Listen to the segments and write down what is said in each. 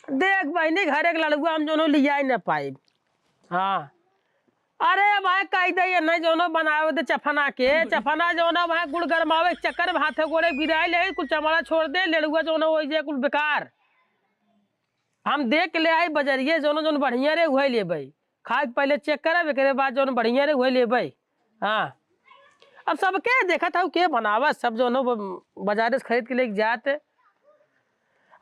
देख बहनी घर एक लड़ुआ हम जोनो लिया ही न पाए। हाँ अरे भाई कह दे नहीं जोनो बनावे दे चफना के चफना जोनो भाई गुड़ गरमावे के चक्कर में हाथे गोड़े गिराए ले कुल चमड़ा छोड़ दे लड़ुआ जोनो वही जे कुल बेकार। हम देख ले आई बजरिए जोनो जोन बढ़िया रे वही लेबै खाए पहले चेक करब एक बाद जोन बढ़िया रे वही लेबै। हाँ अब सबके देखा था के बनावा सब जोनो बाजार से खरीद के लेके जाते।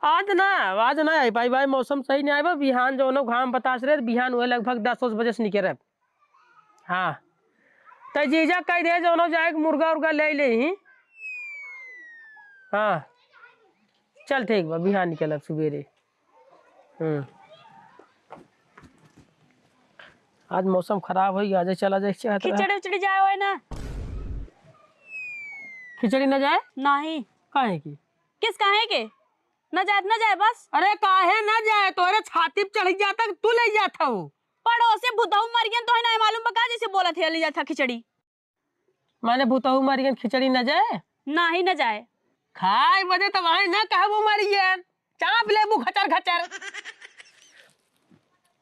आज ना आई भाई मौसम सही नहीं आए बिहान जो नो घाम बतास रहे बिहान हुए लगभग 10 बजे से निकले। हाँ तो जीजा कह दे जो नो जाए मुर्गा उर्गा ले ही। हाँ चल ठीक बा बिहान निकलब सवेरे। आज मौसम खराब हो गया चला जाए खिचड़ी उचड़ी जाए हो ना खिचड़ी न जाए नहीं काहे की किस काहे के न जाए बस। अरे काहे न जाए तोरे छाती पे चढ़ जाता तू ले जाता हो पड़ोसे भूताऊ मर गया तो है ना मालूम बका जैसे बोला थे ले जाता खिचड़ी माने भूतहू मरियन खिचड़ी न जाए नहीं न जाए खाए बदे तो वहां न कहबो मरियन चाप लेबू खचर खचर।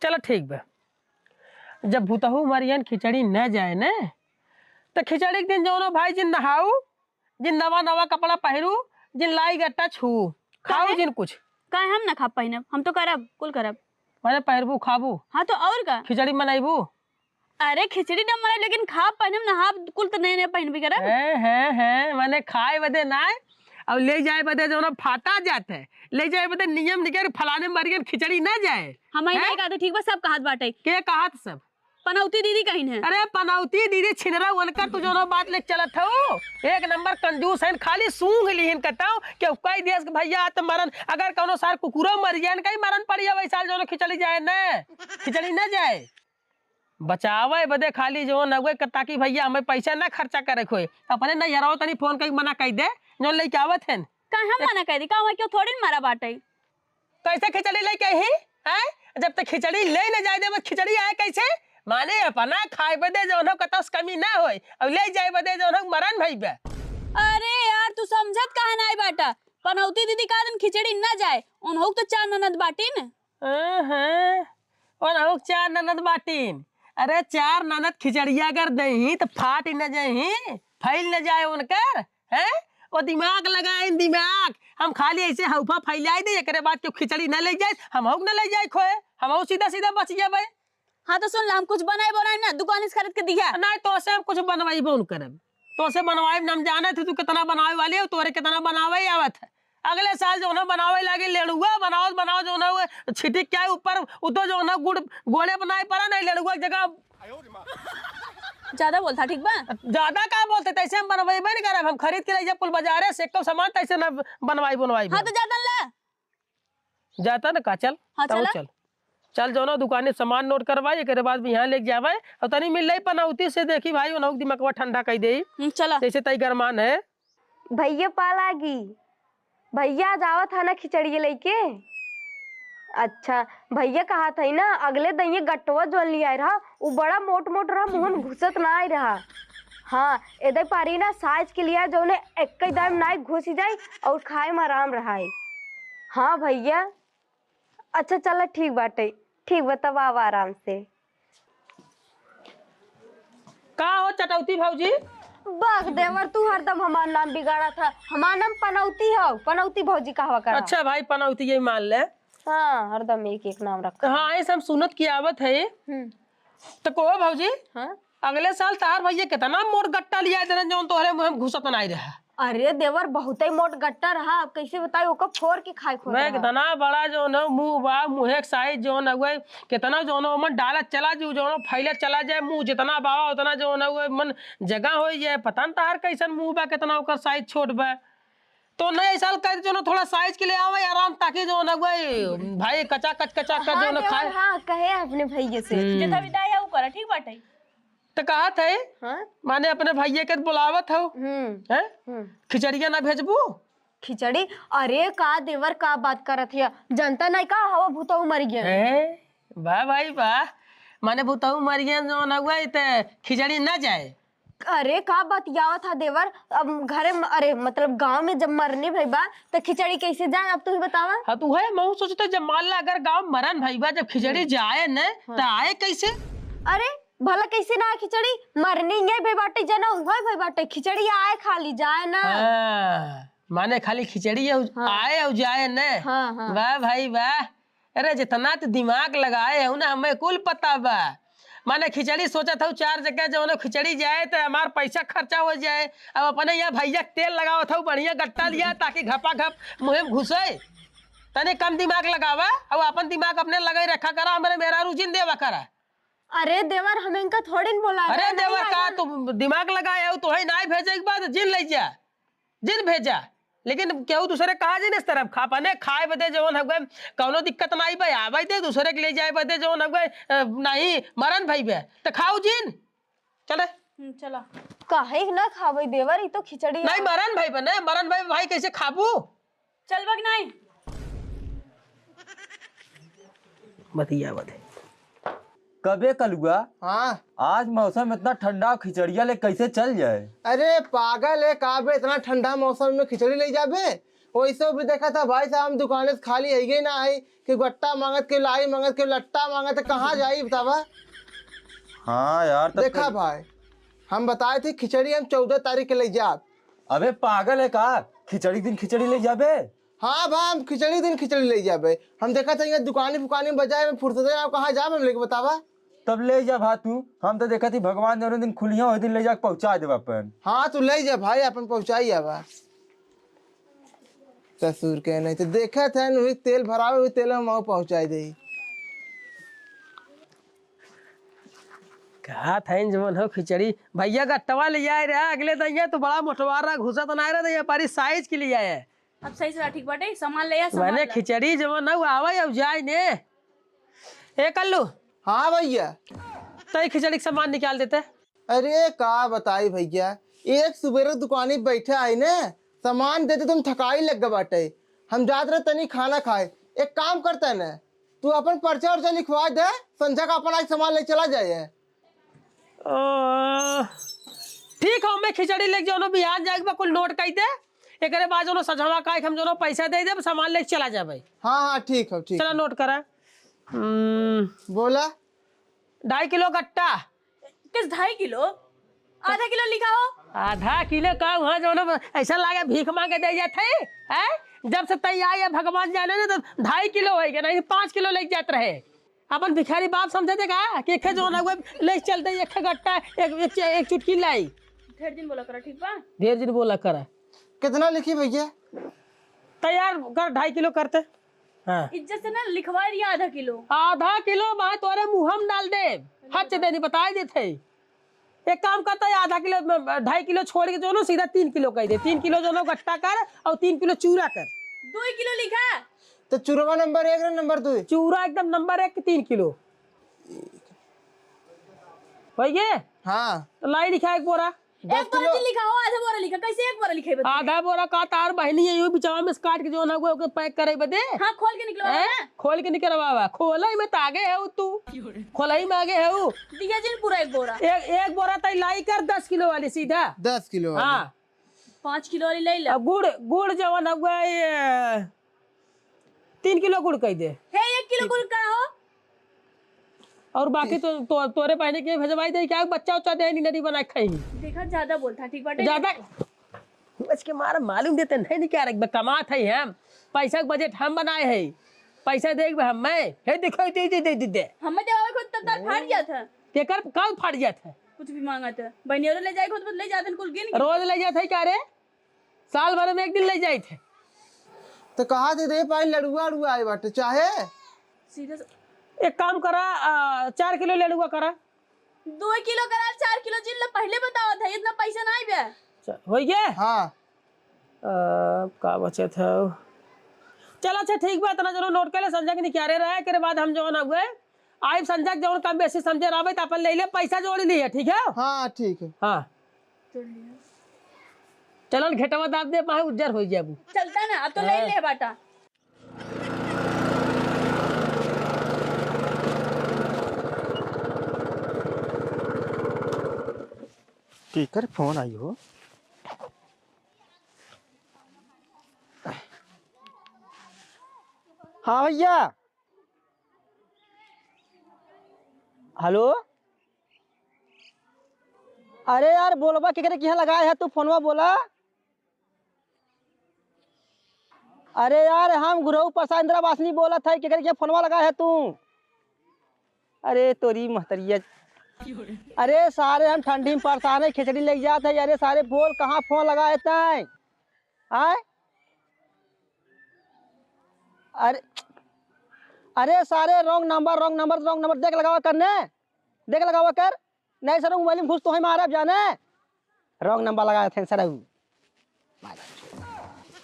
चलो ठीक बा जब भूतहू मरियन खिचड़ी न जाए न तो खिचड़ी के दिन जो भाई जिन नहाऊ जिन नवा नवा कपड़ा पहरू जिन लाई गट्टा छू खाओ जिन कुछ काहे हम ना खा पाइने हम तो करब कुल करब माने पहरबू खाबू। हाँ तो और का खिचड़ी बनाईबू। अरे खिचड़ी न बनाए लेकिन खा पहनम नहा कुल तो नए पहन भी करब है माने खाए बदे ना अब ले जाए बदे जो ना फाटा जाते है ले जाए बदे नियम निकल फलाने मरियन खिचड़ी ना जाए। हम नहीं कहा तो ठीक बा सब कहत बाटे के कहत सब पनौती दीदी कहीं है। अरे पनौती दीदी छिनरा उनकर तू जो बात ले चलत हो एक नंबर कंजूस है खाली सूंघ लीहन कटाओ कि कई देश के भैया तो मरन अगर कोनो सार कुकुरो मर जाए कहीं मरन पड़ी वही साल जो खिचड़ी जाए न खिचड़ी न जाए बचावे बदे खाली जो नगवे ताकि भैया हमें पैसा ना खर्चा करे खोए अपने नहीं हराओ तनी फोन कहीं मना कह दे जो लेके आवत है काहे हम मना कह दी का क्यों थोड़ी मारा बाटे कैसे खिचड़ी लेके ही है जब तक खिचड़ी ले न जाए दे खिचड़ी आए कैसे माने अपना खाए बदे जो कतस कमी ना होए अब ले जाए बदे जो मरन भई बे। अरे यार तू समझत कहा नहीं बाटा पनौती दीदी का दिन खिचड़ी ना जाए उन्हों तो चार ननद बाटीन उन्हों चार ननद बाटीन। अरे चार ननद खिचड़िया कर दही तो फाट न जाही फैल न जाए उनकर है वो दिमाग लगाए दिमाग हम खाली ऐसे हौफा फैलाई दे एक बाद क्यों खिचड़ी न ले जाए हम न ले जाए खोए हम सीधा सीधा बच जाए। हाँ तो सुन ला हम कुछ बनाए ना दुकान से खरीद के दिया नहीं तो से हम कुछ बनवाई बोन करब तो से बनवाई हम जाने थे तू कितना बनावे वाले हो तोरे कितना बनावे आवत है अगले साल जो ना बनावे लागे लेड़ुआ बनाओ बनाओ जो ना छिटिक क्या ऊपर उतो जो ना गुड़ गोले बनाए पड़ा नहीं लेड़ुआ जगह ज्यादा बोलता ठीक बा ज्यादा का बोलते तैसे हम बनवाइबे नहीं करब हम खरीद के ले जब कुल बाजारे से को सामान तैसे ना बनवाई बनवाई। हाँ तो जाता ले जाता ना का चल हाँ चल चल जो ना दुकाने सामान नोट करवाई एक बाद भी यहाँ लेके जावे और तनी मिल रही पनौती से देखी भाई उन्होंने दिमागवा ठंडा कर दे चला जैसे तई गरमान है भैया पालागी भैया जावा था ना खिचड़ी लेके। अच्छा भैया कहा था ना अगले दही गट्टवा जो लिया रहा वो बड़ा मोट मोट रहा मुंह में घुसत ना आई रहा। हाँ इधर पारी ना साइज के लिया जो ने एक दम ना घुस जाए और खाए में आराम रहा है। हाँ भैया अच्छा चलो ठीक बाटे ठीक बताओ आवा आराम से। का हो चटौती भौजी बाग देवर तू हरदम हमारा नाम बिगाड़ा था हमारा नाम पनौती है पनौती भौजी कहवा कर। अच्छा भाई पनौती यही मान ले हाँ हरदम एक एक नाम रखा। हाँ ऐसे हम सुनत की आवत है तो कहो भौजी हाँ अगले साल तार भैया कितना मोट गट्टा लिया देना जो तोहरे मुंह में घुसत नहीं रहा। अरे देवर बहुत ही मोट गट्टा रहा अब कैसे बताए ओका फोड़ के खाए खोद मैं कितना बड़ा जो न मुंह बा मुँह के साइज जो न हुए कितना जो न मन डालत चला जो न फैले चला जाए मुंह जितना बावा उतना जो न हुए मन जगह हो जाए पता न तार कैसन मुंह बा कितना ओकर साइज छोट बा तो नए साल कर जो न थोड़ा साइज के लिए आवे आराम ताकि जो न हुए भाई कचा कच जो न खाए। हाँ कहे अपने भैया से जितना विदाई है वो करा ठीक बाटे तो कहा थे हाँ माने अपने भैया के बुलावत हो खिचड़िया ना भेजबू खिचड़ी। अरे का देवर का बात करत है जनता नहीं का हवा भूता मर गया वाह भाई वाह माने भूतऊ मर गया जो न हुआ खिचड़ी ना जाए अरे का बतियावा था देवर, अब घरे अरे मतलब गांव में जब मरने भाई बा तो खिचड़ी कैसे जाए, अब तू ही बतावा। हाँ तो है, मैं सोचता जब मान ला अगर गाँव मरन भईबा जब खिचड़ी जाए न तो आए कैसे? अरे भला कैसे ना आए खिचड़ी, मरनी है भाई बाटे जना हुआ भाई बाटे, खिचड़ी आए खाली जाए ना। माने खाली खिचड़ी आए और जाए न। हाँ हाँ वाह भाई वाह, अरे जितना तो दिमाग लगाए हो ना हमें कुल पता बा। माने खिचड़ी सोचा था 4 जगह जो खिचड़ी जाए तो हमारा पैसा खर्चा हो जाए। अब अपने यहाँ भैया तेल लगाओ था बढ़िया गट्टा लिया ताकि घपा घप मुँह में घुसे। तने कम दिमाग लगावा अब अपन दिमाग अपने लगाई रखा करा, हमारे मेरा रुचिन देवा करा। अरे देवर हमें इनका थोड़ी न बोला। अरे देवर का तू दिमाग लगाए हो तो ना भेजे के बाद जिन ले जा, जिन भेजा, लेकिन केहू दूसरे कहा जी इस तरफ खा पाने खाए बदे जवन हो गए कौनो दिक्कत नहीं भाई आवे दे दूसरे के ले जाए बदे जवन हो गए नहीं मरन भाई बे तो खाओ जिन चले। चला काहे ना खावे देवर, ये तो खिचड़ी नहीं मरन भाई बने, मरन भाई भाई कैसे खाबू? चल बग नहीं बतिया बते कबे कलुआ? हाँ आज मौसम इतना ठंडा, खिचड़िया ले कैसे चल जाए? अरे पागल है काबे, इतना ठंडा मौसम में खिचड़ी ले जाबे? वैसे भी देखा था भाई साहब दुकान से खाली है ही ना है कि गट्टा मांगत के लाई मांगत के लट्टा मांगत कहाँ जाई बतावा। हाँ यार तब देखा भाई हम बताए थे खिचड़ी हम 14 तारीख के ले जाब। अबे पागल है का, खिचड़ी दिन खिचड़ी ले जाबे? हाँ भाई हम खिचड़ी दिन खिचड़ी ले जाबे। हम देखा था यहाँ दुकानी फुकानी बजाय में फुर्सत है कहाँ जाब हम लेके बतावा। तब ले जा भा तू, हम तो देखा थी भगवान दोनों दिन खुलिया हो दिन ले जा पहुंचा देव अपन। हाँ तू ले जा भाई अपन पहुँचाई आवा। ससुर के नहीं तो देखा था वही तेल भरावे हुई तेल हम पहुँचाई दे। कहा था इन जवन हो खिचड़ी भैया गट्टवा ले आए रहा अगले दिन तो बड़ा मोटवार रहा घुसा तो नहीं रहा पारी साइज के लिए आया। अब सही से ठीक बाटे सामान ले आ सामान मैंने ला। खिचड़ी जवन हो आवे अब जाए ने ए कल्लू हाँ भैया तो खिचड़ी का सामान निकाल देते। अरे का बताई भैया, एक सुबह दुकानी बैठे आई ने सामान देते तुम थकाई लग गए बाटे। हम जाते रहे तनी खाना खाए, एक काम करते न तू अपन पर्चा वर्चा लिखवा दे, संध्या का अपन आज सामान ले चला जाए। ठीक है मैं खिचड़ी लेके जाओ बिहार जाए कुल नोट कही दे एक बाद जो सजवा का हम जो पैसा दे दे सामान लेके चला जा भाई। हाँ हाँ ठीक है ठीक चला नोट करा। बोला 2.5 किलो गट्टा। किस 2.5 किलो? आधा किलो लिखा हो। आधा किलो का वहाँ जो ना ऐसा लगे भीख मांगे दे जाते हैं। जब से तैयार है भगवान जाने ना तो 2.5 किलो होएगा नहीं 5 किलो लेके जाते रहे। अपन भिखारी बाप समझे देगा कि एक जो ना ले चलते एक गट्टा एक चुटकी लाई। ढेर दिन बोला करा ठीक बा। ढेर दिन बोला करा। कितना लिखी भैया? तैयार कर 2.5 किलो करते। हाँ इज्जत से ना लिखवा दिया आधा किलो। आधा किलो मैं तोरे मुँह में डाल दे हच देनी बता देते। एक काम करता है आधा किलो 2.5 किलो छोड़ के जो ना सीधा 3 किलो कह दे। 3 किलो जो ना गट्टा कर और 3 किलो चूरा कर। 2 किलो लिखा तो चूरवा नंबर 1 नंबर 2 चूरा एकदम नंबर 1 3 किलो हो गए। हाँ तो लाई लिखा एक बोरा। 10 एक किलो बोरा लिखा हो आधा बोरा लिखा कैसे एक बोरा लिखे बता। आधा बोरा का तार बहनी है यूं बिचावा में काट के जो ना वो पैक करे बदे। हाँ खोल के निकलो ना। खोल के निकलवा खोला ही में तो आगे है तू खोला ही में आगे है दिया जिन पूरा एक बोरा। एक बोरा तई लाई कर 10 किलो वाली सीधा 10 किलो वाली। हाँ 5 किलो वाली ले ला। अब गुड़ जवन अब 3 किलो गुड़ कह दे है 1 किलो गुड़ का हो। और बाकी तो तोरे पहने के भेजवाई दे क्या बच्चा उच्चा दे नहीं बना खाएंगे। देखा ज्यादा बोलता ठीक बाटे। ज्यादा इसके मारे मालूम देते नहीं क्या रख कमात है हम पैसा का बजट हम बनाए है पैसा देख हम मैं हे देखो दे हमें देवावे खुद तब तार फाड़ गया था। केकर कब फाड़ गया था? कुछ भी मांगा था बहनी ले जाए खुद ले जाते कुल गिन के। रोज ले जाते क्या रे? साल भर में एक दिन ले जाए थे। तो कहा दे पाई लड़ुआ अड़ुआ आए बाटे चाहे सीधा एक काम करा 4 किलो ले लूंगा करा 2 किलो करा 4 किलो जिन ला पहले बताओ था इतना पैसा नहीं बे। हो गया। हाँ का बचे था चल अच्छा ठीक बात ना जरूर नोट कर ले संजय के निकारे रहे के बाद हम जो ना हुए आई संजय जो कम बेसी समझे रहे तो अपन ले ले पैसा जोड़ लिए ठीक है। हाँ ठीक है। हाँ चलो घेटवा दाब दे पाए उज्जर हो जाए चलता ना अब तो ले ले बाटा। केकर फोन आई हो। हाँ भैया। हेलो। अरे यार बोलबा केकरे के यहाँ लगाए है तू फोनवा बोला। अरे यार हम गुरु प्रसाद इंदिरा वासनी बोला था केकरे के फोनवा लगाए है तू। अरे तोरी महतरिया। अरे सारे हम ठंडी में परेशान है खिचड़ी ले जाते है। अरे सारे बोल कहाँ फोन लगाए तय। आय अरे अरे सारे रॉन्ग नंबर देख लगावा करने। देख लगावा कर नहीं सर मोबाइल में घुस तो है मारा जाने। रॉन्ग नंबर लगाए थे सर।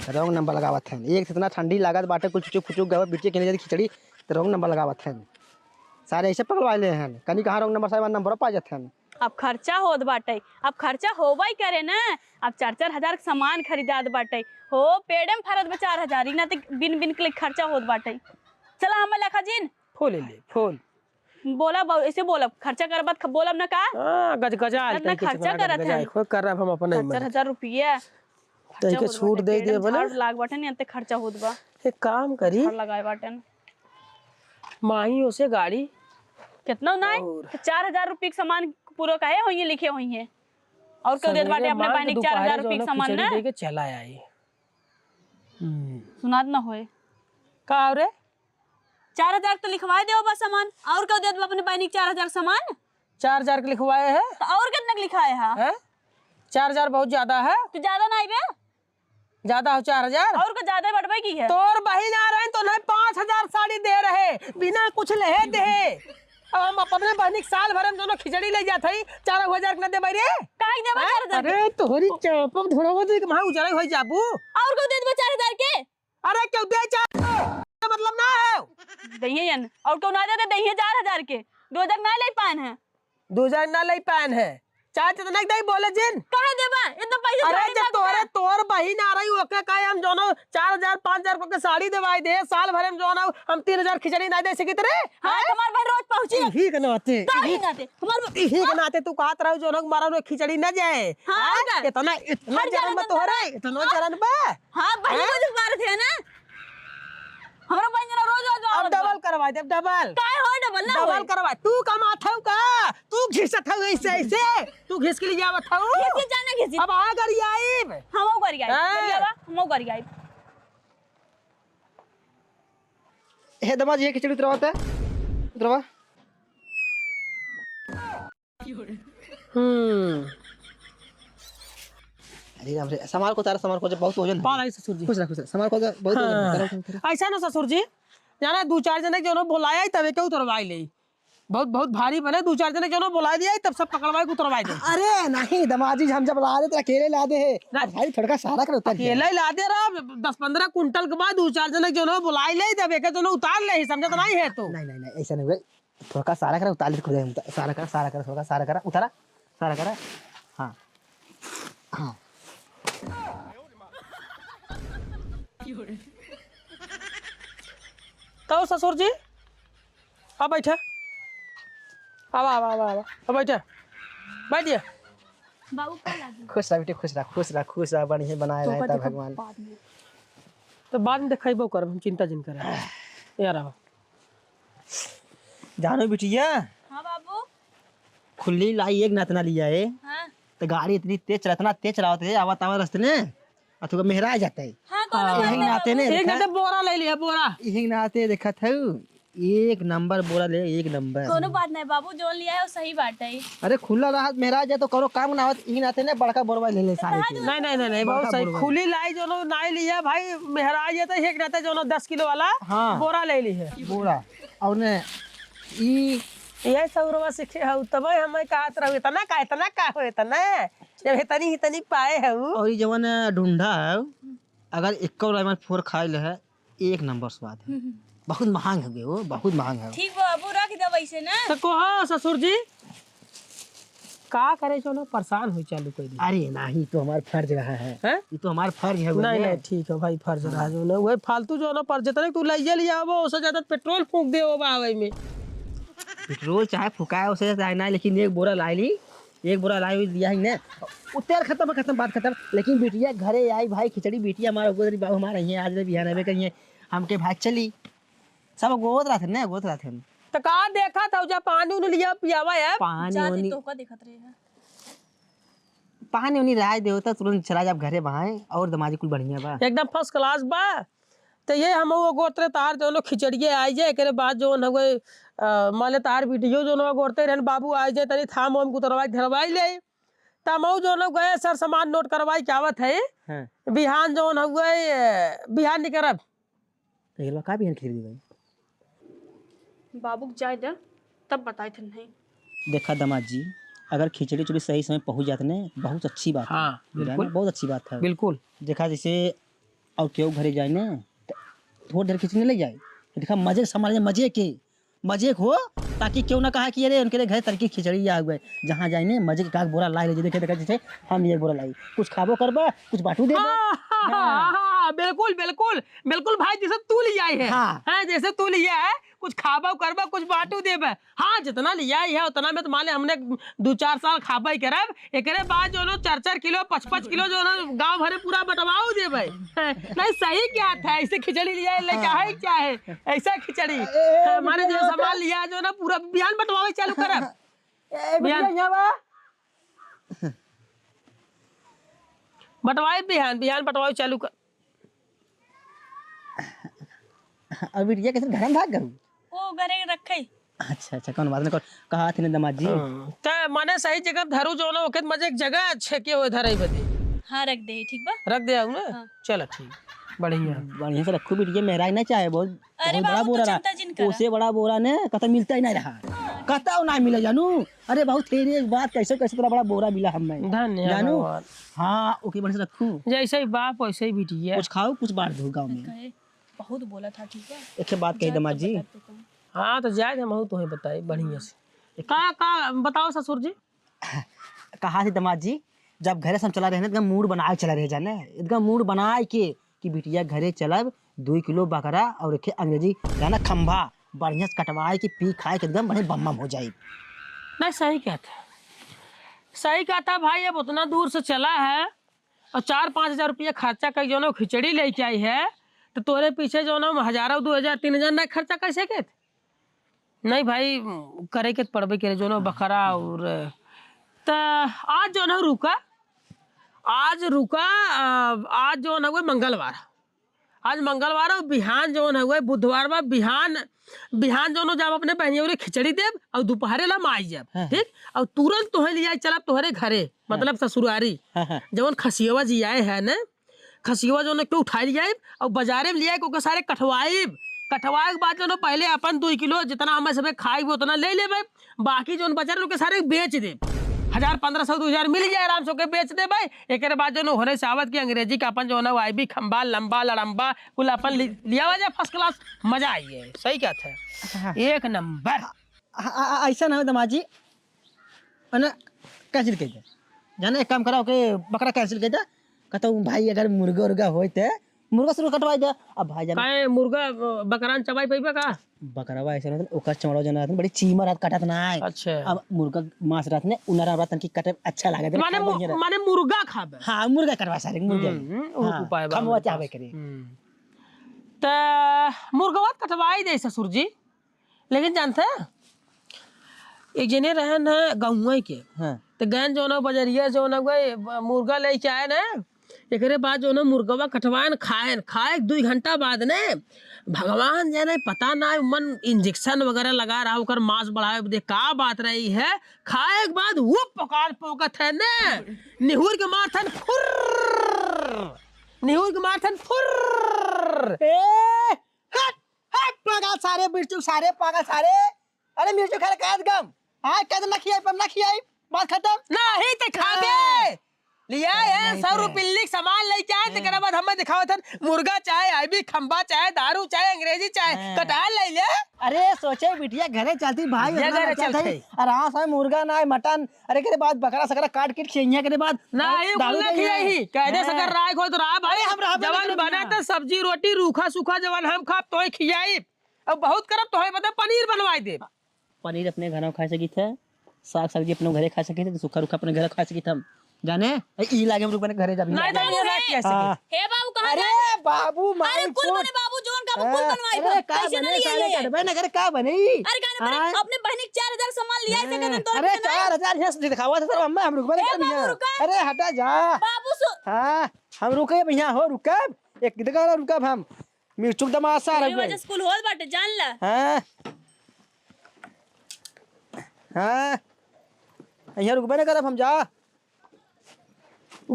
रॉन्ग नंबर लगावत हैं। एक इतना ठंडी लागत बाटे कुछ फुचुक गवा बिटिया के लिए खिचड़ी तो रॉन्ग नंबर लगावत हैं। सारे ऐसे पकड़वाले हैं कहीं कहाँ रॉन्ग नंबर सारे नंबर पा जाते हैं। अब खर्चा होत बाटे। अब खर्चा होबा ही करे ना। अब 4-4 हजार के सामान खरीदात बाटे हो पेड़े में फरत में 4 हजार ना तो बिन बिन के खर्चा होत बाटे। चला हम लेखा जिन फोन ले ले फोन। बोला ऐसे बोला खर्चा कर बात बोलब ना का। हां गजगजा इतना खर्चा करत है। खो कर रहा हम अपन 4-4 रुपया तई के छूट दे दे बोले लाग बाटे नहीं अंते खर्चा होत बा। एक काम करी लगाए बाटे माही से गाड़ी कितना ना 4,000 रुपये के सामान पूरा काहे होइए लिखे हुई है और क्यों देत बाटे अपने बहन 4,000 रुपये के सामान ना के चला आई। सुनात ना होए का रे 4,000 तो लिखवाए देओ बस सामान और क्यों देत अपने बहन 4,000 सामान 4,000 के लिखवाए है तो और कितना लिखाए है 4,000 बहुत ज्यादा है। तो ज्यादा नहीं बे ज्यादा हो 4,000 और को ज्यादा बढ़वाई की है। तोर बहिन आ रहे तो नहीं 5,000 साड़ी दे रहे बिना कुछ लहे दे। अब हम अपने बहनी साल भर में दोनों खिचड़ी ले जाते 4,000 न दे भाई रे काहे देबा 4,000 अरे तोहरी चपम थोड़ा बहुत वहां उजरा हो जाबू और को दे देबा 4,000 के। अरे क्यों दे मतलब ना है दहिए जन और को ना दे दहिए 4,000 के 2,000 ना ले पान है 2,000 ना ले पान है चाचा तो नहीं बोले जिन काहे देबा इतना पैसा। अरे जब तोर बहिन आ रही ओके काहे हम जोनो 4,000 5,000 को के साड़ी देवाई दे साल भर में जोनो हम 3,000 खिचड़ी ना दे सकी तेरे। हां हमार भाई रोज पहुंची ही के नाते काहे नाते हमार ही के नाते तू कहत रहो जोनो मारा रो खिचड़ी ना जाए। हां इतना जरन बा तोहरे इतना जरन बा। हां भाई रोज मार थे ना हमरा भाई जरा रोज अब डबल करवा दे डबल काहे हो डबल ना डबल करवा तू कमात हौ का तू घिसत हौ ऐसे तू घिस के ले जावत हौ कैसे जाने घिसी अब आ गरी आईब हमो करी आई करियावा हमो करी आई। हे दमा जी खिचड़ी उतरवाते उतरवा। अरे राम रे समार को तारा समार को बहुत वजन पाला ससुर जी खुश रख समार को बहुत वजन ऐसा ना ससुर जी जाना 2-4 जने जो बुलाया तबे के उतरवाई ले बहुत बहुत भारी बने 2-4 जने जो बुला दिया तब सब पकड़वाई उतरवाई दे। अरे नहीं दमाजी हम जब ला दे तो अकेले ला दे है भाई थोड़ा सारा कर उतर अकेले ला दे रहा 10-15 कुंटल के बाद 2-4 जने जो बुलाई ले तबे के जो उतार ले समझत नहीं है तो नहीं ऐसा नहीं थोड़ा सारा कर उतार ले खुद सारा कर थोड़ा सारा कर उतारा सारा कर। हाँ हाँ तो ससुर जी अब बैठे अब बैठे बैठिए बाबू का लागी खुश रह बेटे खुश रह बढ़िया बनाए रहे ता भगवान। तो बाद में देखेबो करब हम चिंता जिन करे यार अब जानो बिटिया हां बाबू खुली लाई एक नातना लिया है हां तो गाड़ी इतनी तेज चलावत है आवत रास्ते ने अथवा मेहरा जाता है। हां कोनो यही नाते ने एक घंटे बोरा ले लिया बोरा यही नाते देखा था एक नंबर बोला ले एक नंबर कोनो बात नहीं बाबू जो लिया है वो सही बात है। अरे खुला रहा मेहरा जाए तो करो काम ना होत यही नाते ने बड़का बोरवा ले ले सारे के। नहीं बहुत सही खुली लाई जो नहीं लिया भाई मेहराज है तो एक रहता जो 10 किलो वाला हाँ। बोरा ले ली है बोरा और ने ई ये सौरवा सीखे हूँ तब हमें कहत रहू इतना का हो इतना जब इतनी पाए हूँ और ये जवन ढूंढा है अगर एक और फोर खाइल है एक नंबर स्वाद है बहुत महंग है वो बहुत महंग है। ठीक बाबू रख दे वैसे ना तो कहो ससुर जी का करे जो ना परेशान हो चालू कर दी। अरे नहीं तो हमारा फर्ज रहा है हैं ये तो हमारा फर्ज है नहीं ठीक है भाई फर्ज रहा जो ना वही फालतू जो ना पर जितने तू ले लिया वो उससे ज्यादा पेट्रोल फूंक दे वो बावे में पेट्रोल चाहे फुकाए उसे चाहे ना लेकिन एक बोरा लाई ली एक बोरा लाई हुई दिया ही ने वो तेल खत्म बात खत्म। लेकिन बिटिया घरे आई भाई खिचड़ी बिटिया हमारा गोदरी बाबू हमारा ही आज रे बिहान आवे कहिए हमके भाग चली सब गोद रहा थे ना गोद रहा थे तो कहा देखा था जा पानी उन्हें लिया पियावा है पानी जाते वानी तो का देखत रहे हैं। पानी वानी राय देवता तुरंत चला जब घरे बहाए और दमाजी कुल बढ़िया बा एकदम फर्स्ट क्लास बा। तो ये हम वो गोत्र तार जो खिचड़िए आई जाए के बाद जो न हुए माले तार वीडियो जो न गोरते रहन बाबू आई जाए तनी थाम वाम कुतरवाई धरवाई ले तमऊ जो न गए सर सामान नोट करवाई क्या आवत है हां बिहान जो न हुए बिहान निकरब तो ये का बिहान खिचड़ी भाई बाबू के जाए दे तब बताए थे नहीं। देखा दामाद जी अगर खिचड़ी चुड़ी सही समय पहुंच जाते ना बहुत अच्छी बात है। हाँ, बिल्कुल। बहुत अच्छी बात है बिल्कुल। देखा जैसे और क्यों घरे जाए ना थोड़ी देर खिचड़ी ले जाए देखा मजे संभाल मजे हो ताकि क्यों ना कहा कि अरे उनके घर तरकी खिचड़ी आ गए जहाँ जाए ना मजे के बोरा लाई ले देखे देखा जैसे हम ये बोरा लाई कुछ खाबो करबा कुछ बाटू दे बिल्कुल बिल्कुल बिल्कुल भाई जैसे तू लिया है हाँ जैसे तू लिया है कुछ खाबा करबा कुछ बाटू देबे हाँ जितना लिया है उतना में तो मान हमने 2-4 साल खाबा ही करब एकरे बाद जो 4-4 किलो 5-5 किलो जो गांव भरे पूरा बटवाओ देबे नहीं सही क्या था ऐसे खिचड़ी लिया है क्या है क्या है ऐसा खिचड़ी हमारे जो सामान लिया जो ना पूरा बिहान बटवावे चालू करब बटवाए बिहान बटवावे चालू कर और बिटिया कैसे घर में भाग गई ओ घरे रखे अच्छा कौन बात नहीं कहा थे ना दामाद जी तो माने सही जगह धरू जो ना ओके मजे एक जगह छेके हुए धरई बदे हाँ रख दे ठीक बा रख दे ना चलो ठीक बढ़िया से रखो बिटिया मेरा ही ना चाहे बहुत अरे बहुत बड़ा बाबू बोरा तो रहा चिंता जिन करा। उसे बड़ा बोरा ने कतई मिलता ही नहीं रहा कतई ना मिले जानू अरे बहुत तेरी एक बात कैसे कैसे तेरा बड़ा बोरा मिला हमें धन्यवाद जानू हाँ ओके बढ़िया से रखूं जैसे ही बाप वैसे ही बिटिया कुछ खाओ कुछ बांट दो गाँव में कहे बहुत बोला था ठीक है। एक बात कही दामाद जी हाँ तो जाए हम तुम्हें बताए बढ़िया से का बताओ ससुर जी कहा थी दामाद जी जब घरे से हम चला रहे ना एकदम मूड बनाए चला रहे जाने एकदम मूड बनाए के कि बिटिया घरे चलब 2 किलो बकरा और एक अंग्रेजी गाना खंभा बढ़िया से कटवाए कि पी खाए के एकदम बड़े बम हो जाए नहीं सही क्या था भाई अब उतना दूर से चला है और 4-5 हजार रुपया खर्चा कर जो ना खिचड़ी लेके आई है तो तोरे पीछे जो ना 1000 2,000 3,000 ना खर्चा कैसे के नहीं भाई करे के पड़बे करे जो ना बकरा और तो आज जो ना रुका आज जो ना हुआ मंगलवार आज मंगलवार और बिहान जो ना हुआ बुधवार में बिहान जो ना जब अपने बहनियों खिचड़ी देव और दोपहरे ला आई जब ठीक और तुरंत तोहे लिया चला तोहरे घरे मतलब ससुरारी जवन खसियवा जी आए है ना खसियवा जो ना क्यों उठाई लिया और बाजारे में लिया क्योंकि सारे कटवाए के बाद जो पहले अपन 2 किलो जितना हमें सब खाई उतना ले ले बाकी जो बचा लोग सारे बेच दे 1,500-2,000 मिल जाए आराम से बेच दे भाई एक बाद जो होने सावत की अंग्रेजी का अपन जो है आई भी खंबा लंबा लड़म्बा कुल अपन लिया हुआ जाए फर्स्ट क्लास मजा आई है सही क्या था एक नंबर ऐसा ना हो दामाद जी कैंसिल कर दे जाना एक काम कराओ के बकरा कैंसिल कर दे कहता हूँ भाई अगर मुर्गा उर्गा होते मुर्गा से कटवाई दे अब भाई जाना काहे मुर्गा बकरा चबाई पैबा का बकरावा ऐसे ना ओकर चमड़ा जना बड़ी चीमा रात काटत ना है अच्छा अब मुर्गा मांस रात ने उनरा रात की कटे अच्छा लागे माने मुर्गा खाबे हां मुर्गा करवा सारे मुर्गा उपाय बा हम चाहबे करे त मुर्गवा कटवाई दे ससुर जी लेकिन जानते एक जने रहन है गाँव के हां तो गैन जो ना बजरिया जो ना मुर्गा लेके आए ना एक बाद जो ना मुर्गवा कटवान खाए 2 घंटा बाद ने भगवान जाने पता ना मन इंजेक्शन वगैरह लगा रहा होकर मांस बढ़ाए दे का बात रही है खाए के बाद वो पकार पोकत है ने निहुर के मारथन फुर हट पागल सारे मिर्चू सारे पागल सारे अरे मिर्चू खाए का गम हां कदम ना खियाई बात खत्म नहीं तो खाबे लिया है 100 रुपये सामान लेके आए तेरे बाद हमें दिखाओ था मुर्गा चाहे आईबी खंबा चाहे दारू चाहे अंग्रेजी चाहे कटाल ले ले अरे सोचे बिटिया घरे चलती भाई घरे चलती आराम से मुर्गा ना मटन अरे के बाद बकरा सकरा काट के खिया के बाद ना ही बोलना खियाही कहदे सकर राय खो तो राय भाई हम जवान बनाते सब्जी रोटी रूखा सूखा जवान हम खाब तोय खियाई अब बहुत करब तोय बता पनीर बनवाई दे पनीर अपने घर में खाए सकी थे साग सब्जी अपने घरे खा सके थे तो सूखा रूखा अपने घरे खा सके हम जाने ई लागे हम रुक बने घरे जाबी नहीं तो ये रह कैसे हाँ। हे बाबू कहाँ अरे जाए? बाबू अरे माई कुल बने बाबू जोन का कुल बनवाई अरे का कैसे बने नहीं साले लिए? कटबे ना करे का बने अरे कहने हाँ। पर अपने बहनी 4000 सामान लिया है से तो अरे 4000 यहाँ से दिखावा था सर अम्मा हम रुक बने ए, बाबू, रुका। अरे हटा जा बाबू सु हाँ हम रुके भैया हो रुकब एक जगह रुकब हम मिर्चुक दमासा मेरी रह वजह स्कूल होत बाटे जान ला। हाँ हाँ यहाँ रुक बने करब हम जा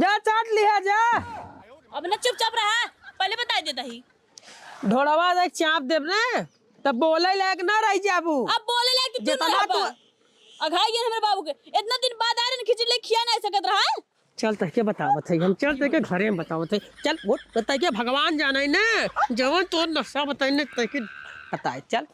जा चाट लिया जा अब ना चुपचाप रहा पहले बता देता ही। ढोड़वा देख चाप देब ना तब बोले लायक ना रह जाबू अब बोले ला कि जितना तू अघाई गए हमरे बाबू के इतना दिन बाद आ रहे खिचड़ी ले खिया नहीं सकत रहा। चल तक के बतावत है हम चल तक के घरे में बतावत है चल वो तक के भगवान जाने ना जवन तो नक्शा बताई ने तक के बताए चल